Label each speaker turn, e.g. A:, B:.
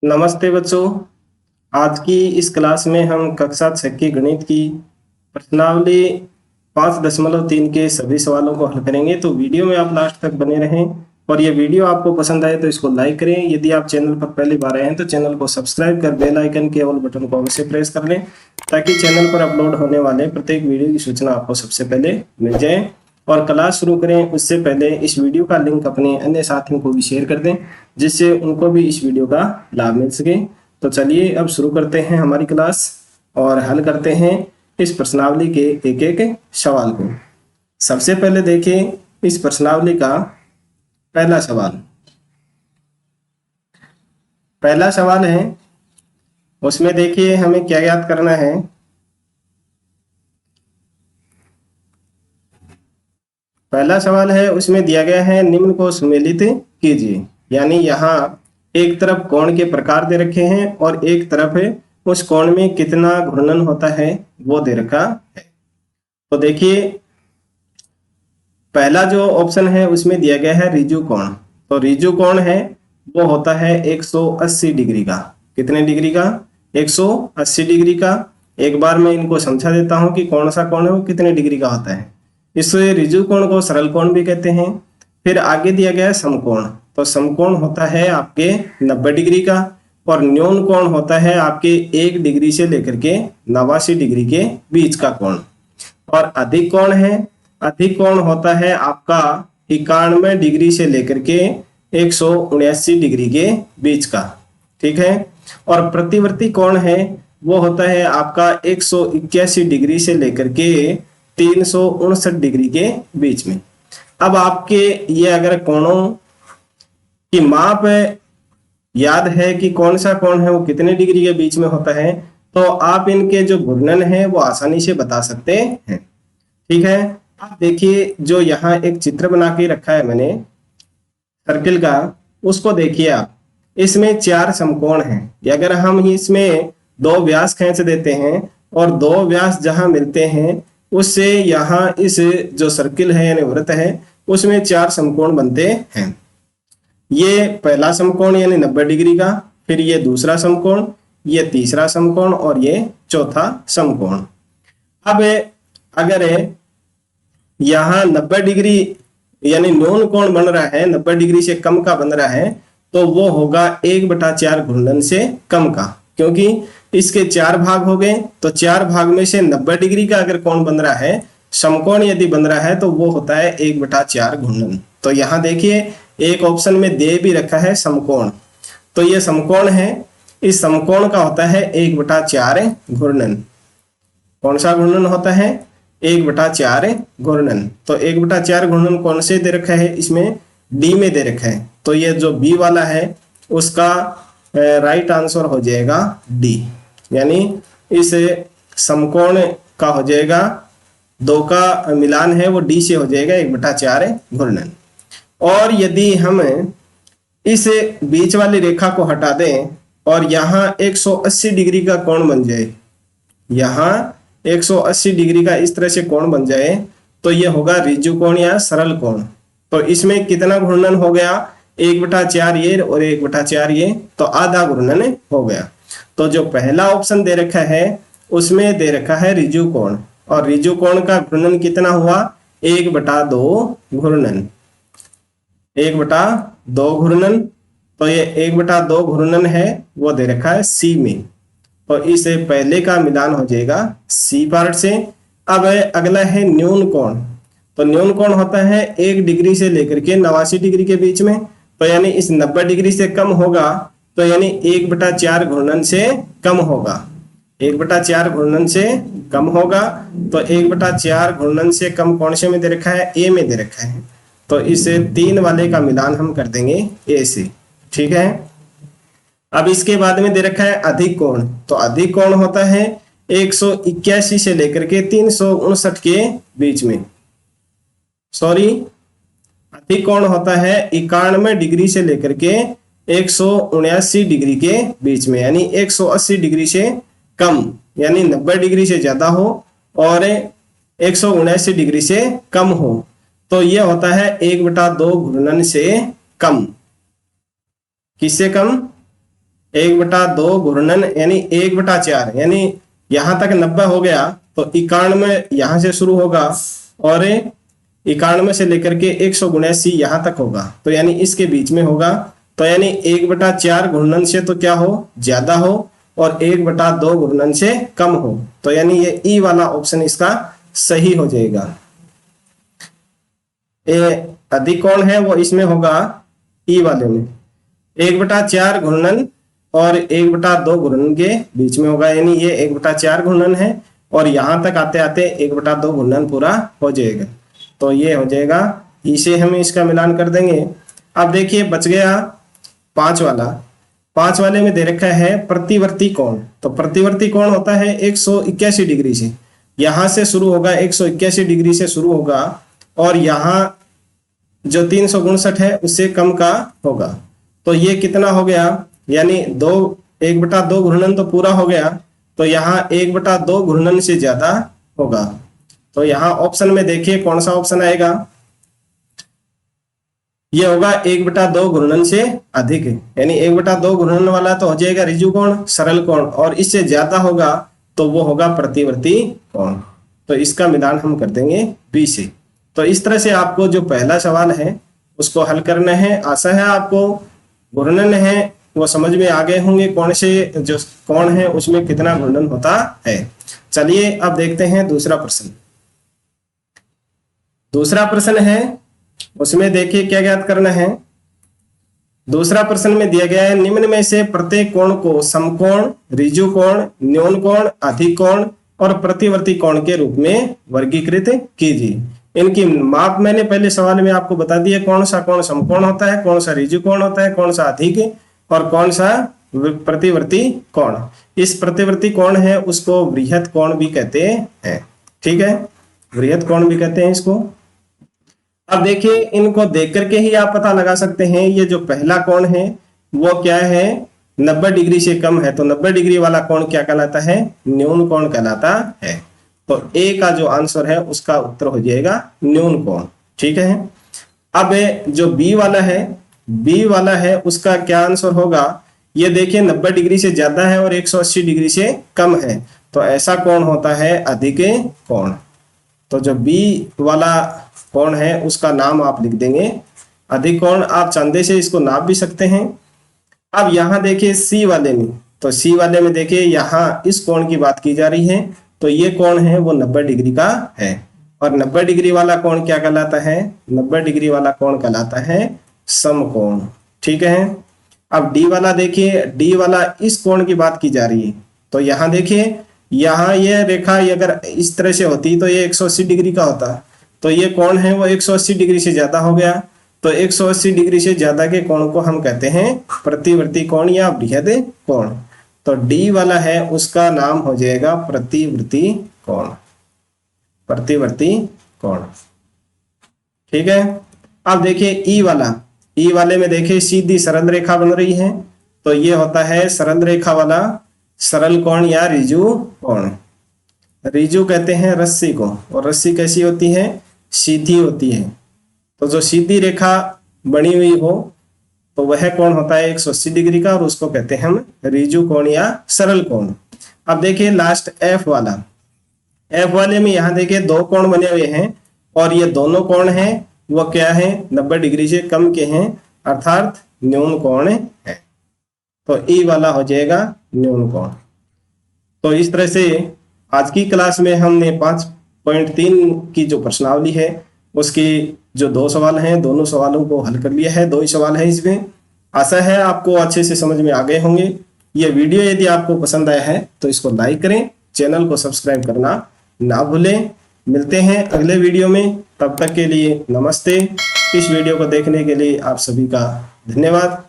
A: नमस्ते बच्चों। आज की इस क्लास में हम कक्षा 6 की गणित की प्रश्नावली 5.3 के सभी सवालों को हल करेंगे। तो वीडियो में आप लास्ट तक बने रहें और ये वीडियो आपको पसंद आए तो इसको लाइक करें। यदि आप चैनल पर पहली बार आए हैं तो चैनल को सब्सक्राइब कर बेल आइकन के ऑल बटन को अवश्य प्रेस कर लें ताकि चैनल पर अपलोड होने वाले प्रत्येक वीडियो की सूचना आपको सबसे पहले मिल जाए। और क्लास शुरू करें उससे पहले इस वीडियो का लिंक अपने अन्य साथियों को भी शेयर कर दें जिससे उनको भी इस वीडियो का लाभ मिल सके। तो चलिए अब शुरू करते हैं हमारी क्लास और हल करते हैं इस प्रश्नावली के एक एक सवाल को। सबसे पहले देखिए इस प्रश्नावली का पहला सवाल। पहला सवाल है, उसमें देखिए हमें क्या याद करना है। पहला सवाल है, उसमें दिया गया है निम्न को सुमेलित कीजिए। यानी यहाँ एक तरफ कोण के प्रकार दे रखे हैं और एक तरफ है उस कोण में कितना घूर्णन होता है वो दे रखा है। तो देखिए पहला जो ऑप्शन है उसमें दिया गया है रिजु कोण। तो रिजु कोण है वो होता है 180 डिग्री का। कितने डिग्री का? 180 डिग्री का। एक बार मैं इनको समझा देता हूं कि कौन सा कोण है वो कितने डिग्री का होता है। इस रिजु कोण को सरल कोण भी कहते हैं। फिर आगे दिया गया है समकोण। तो समकोण होता है आपके 90 डिग्री का और न्यून कोण होता है आपके 1 डिग्री से लेकर के 89 डिग्री के बीच का कोण। और अधिक कोण है, अधिक कोण होता है आपका 91 डिग्री से लेकर के 179 डिग्री के बीच का। ठीक है। और प्रतिवर्ती कोण है वो होता है आपका 181 डिग्री से लेकर के 359 डिग्री के बीच में। अब आपके ये अगर कोणों की माप याद है कि कौन सा कोण है वो कितने डिग्री के बीच में होता है तो आप इनके जो घूर्णन है वो आसानी से बता सकते हैं। ठीक है। अब देखिए जो यहाँ एक चित्र बना के रखा है मैंने सर्किल का, उसको देखिए आप। इसमें 4 समकोण हैं। अगर हम इसमें 2 व्यास खींच देते हैं और 2 व्यास जहां मिलते हैं उससे यहाँ इस जो सर्किल है यानी वृत्त है उसमें 4 समकोण बनते हैं। ये पहला समकोण यानी 90 डिग्री का, फिर ये दूसरा समकोण, ये तीसरा समकोण और ये चौथा समकोण। अब अगर यहाँ 90 डिग्री यानी न्यून कोण बन रहा है, 90 डिग्री से कम का बन रहा है तो वो होगा 1/4 घूर्णन से कम का, क्योंकि इसके 4 भाग हो गए तो 4 भाग में से 90 डिग्री का अगर कोण बन रहा है, समकोण यदि बन रहा है तो वो होता है 1/4 घूर्णन। तो यहाँ देखिए एक ऑप्शन में दे भी रखा है समकोण, तो ये समकोण है। इस समकोण का होता है 1/4 घूर्णन। कौन सा घूर्णन होता है? 1/4 घूर्णन। तो 1/4 घूर्णन कौन से दे रखा है? इसमें डी में दे रखा है। तो ये जो बी वाला है उसका राइट आंसर हो जाएगा डी। यानी इस समकोण का हो जाएगा 2 का मिलान है वो डी से हो जाएगा 1/4 घूर्णन। और यदि हम इस बीच वाली रेखा को हटा दें और यहाँ 180 डिग्री का कोण बन जाए, यहाँ 180 डिग्री का इस तरह से कोण बन जाए तो ये होगा रिजु कोण या सरल कोण। तो इसमें कितना घूर्णन हो गया? 1/4 ये और 1/4 ये, तो आधा घूर्णन हो गया। तो जो पहला ऑप्शन दे रखा है उसमें दे रखा है रिजु कोण, और रिजु कोण का घूर्णन कितना हुआ? 1/2 घूर्णन। 1/2 घूर्णन। तो ये 1/2 घूर्णन है वो दे रखा है सी में, तो इसे पहले का मिलान हो जाएगा सी पार्ट से। अब अगला है न्यून कोण। तो न्यून कोण होता है 1 डिग्री से लेकर के 89 डिग्री के बीच में। तो यानी इस 90 डिग्री से कम होगा तो यानी 1/4 घूर्णन से कम होगा। 1/4 घूर्णन से कम होगा। तो 1/4 घूर्णन से कम कौन से में दे रखा है? ए में दे रखा है। तो इस 3 वाले का मिलान हम कर देंगे ए से। ठीक है। अब इसके बाद में दे रखा है अधिक कोण। तो अधिक कोण होता है 181 से लेकर के 359 के बीच में। सॉरी, अधिक कोण होता है 91 डिग्री से लेकर के 179 डिग्री के बीच में। यानी 180 डिग्री से कम, यानी 90 डिग्री से ज्यादा हो और 179 डिग्री से कम हो तो यह होता है 1/2 घूर्णन से कम। किससे कम? 1/2 घूर्णन यानी 1/4, यानी यहां तक 90 हो गया तो 91 यहां से शुरू होगा और 91 से लेकर के 100 गुणा c यहां तक होगा, तो यानी इसके बीच में होगा। तो यानी 1/4 घूर्णन से तो क्या हो, ज्यादा हो, और 1/2 घूर्णन से कम हो, तो यानी ये ई वाला ऑप्शन इसका सही हो जाएगा। अधिक कोण है वो इसमें होगा ई वाले में, 1/4 घूर्णन और 1/2 घूर्णन के बीच में होगा, यानी ये 1/4 घूर्णन है और यहां तक आते आते 1/2 घूर्णन पूरा हो जाएगा, तो ये हो जाएगा। इसे हम इसका मिलान कर देंगे। अब देखिए बच गया 5 वाला। 5 वाले में दे रखा है प्रतिवर्ती कोण। तो प्रतिवर्ती कोण होता है 181 डिग्री से, यहां से शुरू होगा, 181 डिग्री से शुरू होगा और यहाँ जो 359 है उससे कम का होगा। तो ये कितना हो गया, यानी 1/2 घूर्णन तो पूरा हो गया, तो यहाँ 1/2 घूर्णन से ज्यादा होगा। तो यहाँ ऑप्शन में देखिए कौन सा ऑप्शन आएगा, ये होगा 1/2 घूर्णन से अधिक, यानी 1/2 घूर्णन वाला तो हो जाएगा ऋजु कोण, सरल कोण, और इससे ज्यादा होगा तो वो होगा प्रतिवर्ती कोण। तो इसका मिलान हम कर देंगे बी से। तो इस तरह से आपको जो पहला सवाल है उसको हल करना है। आशा है आपको घूर्णन है वो समझ में आ गए होंगे, कौन से जो कोण है उसमें कितना घूर्णन होता है। चलिए अब देखते हैं दूसरा प्रश्न। दूसरा प्रश्न है उसमें देखिए क्या ज्ञात करना है। दूसरा प्रश्न में दिया गया है, निम्न में से प्रत्येक कोण को समकोण, ऋजु कोण, न्यून कोण, अधिक कोण और प्रतिवर्ती कोण के रूप में वर्गीकृत कीजिए। इनकी माप मैंने पहले सवाल में आपको बता दिया, कौन सा कोण समकोण होता है, कौन सा ऋजु कोण होता है, कौन सा अधिक और कौन सा प्रतिवर्ती कोण। इस प्रतिवर्ती कोण है उसको वृहत कोण भी कहते हैं, ठीक है, वृहत कोण भी कहते हैं इसको। अब देखिए इनको देख करके ही आप पता लगा सकते हैं, ये जो पहला कोण है वो क्या है, 90 डिग्री से कम है, तो 90 डिग्री वाला कोण क्या कहलाता है, न्यून कोण कहलाता है। तो ए का जो आंसर है उसका उत्तर हो जाएगा न्यून कोण, ठीक है। अब जो बी वाला है उसका क्या आंसर होगा, ये देखिए 90 डिग्री से ज्यादा है और 180 डिग्री से कम है, तो ऐसा कोण होता है अधिक कोण। तो जो बी वाला कोण है उसका नाम आप लिख देंगे अधिक कोण। आप चंदे से इसको नाप भी सकते हैं। अब यहाँ देखिए सी वाले में, तो सी वाले में देखिए यहाँ इस कोण की बात की जा रही है, तो ये कोण है वो 90 डिग्री का है और 90 डिग्री वाला कोण क्या कहलाता है, 90 डिग्री वाला कोण कहलाता है समकोण, ठीक है। अब डी वाला देखिए, डी वाला इस कोण की बात की जा रही है, तो यहाँ देखिए यहाँ ये रेखा अगर इस तरह से होती तो ये 180 डिग्री का होता, तो ये कोण है वो 180 डिग्री से ज्यादा हो गया, तो 180 डिग्री से ज्यादा के कोण को हम कहते हैं प्रतिवर्ती कोण या बृहद कोण। तो डी वाला है उसका नाम हो जाएगा प्रतिवर्ती कोण, प्रतिवर्ती कोण, ठीक है। अब देखिए ई वाला, ई वाले में देखिए सीधी सरल रेखा बन रही है, तो ये होता है सरल रेखा वाला सरल कोण या ऋजु कोण। ऋजु कहते हैं रस्सी को, और रस्सी कैसी होती है, सीधी होती है। तो जो सीधी रेखा बनी हुई हो तो वह कोण होता है 180 डिग्री का और उसको कहते हैं हम ऋजु कोण या सरल कोण। अब देखिए लास्ट एफ वाला, एफ वाले में यहाँ देखिए दो कोण बने हुए हैं और ये दोनों कोण हैं वो क्या है, 90 डिग्री से कम के हैं, अर्थात न्यून कोण है। तो ई वाला हो जाएगा न्यून कोण। तो इस तरह से आज की क्लास में हमने 5.3 की जो प्रश्नावली है उसकी जो 2 सवाल हैं दोनों सवालों को हल कर लिया है। 2 ही सवाल है इसमें। आशा है आपको अच्छे से समझ में आ गए होंगे। ये वीडियो यदि आपको पसंद आया है तो इसको लाइक करें, चैनल को सब्सक्राइब करना ना भूलें। मिलते हैं अगले वीडियो में, तब तक के लिए नमस्ते। इस वीडियो को देखने के लिए आप सभी का धन्यवाद।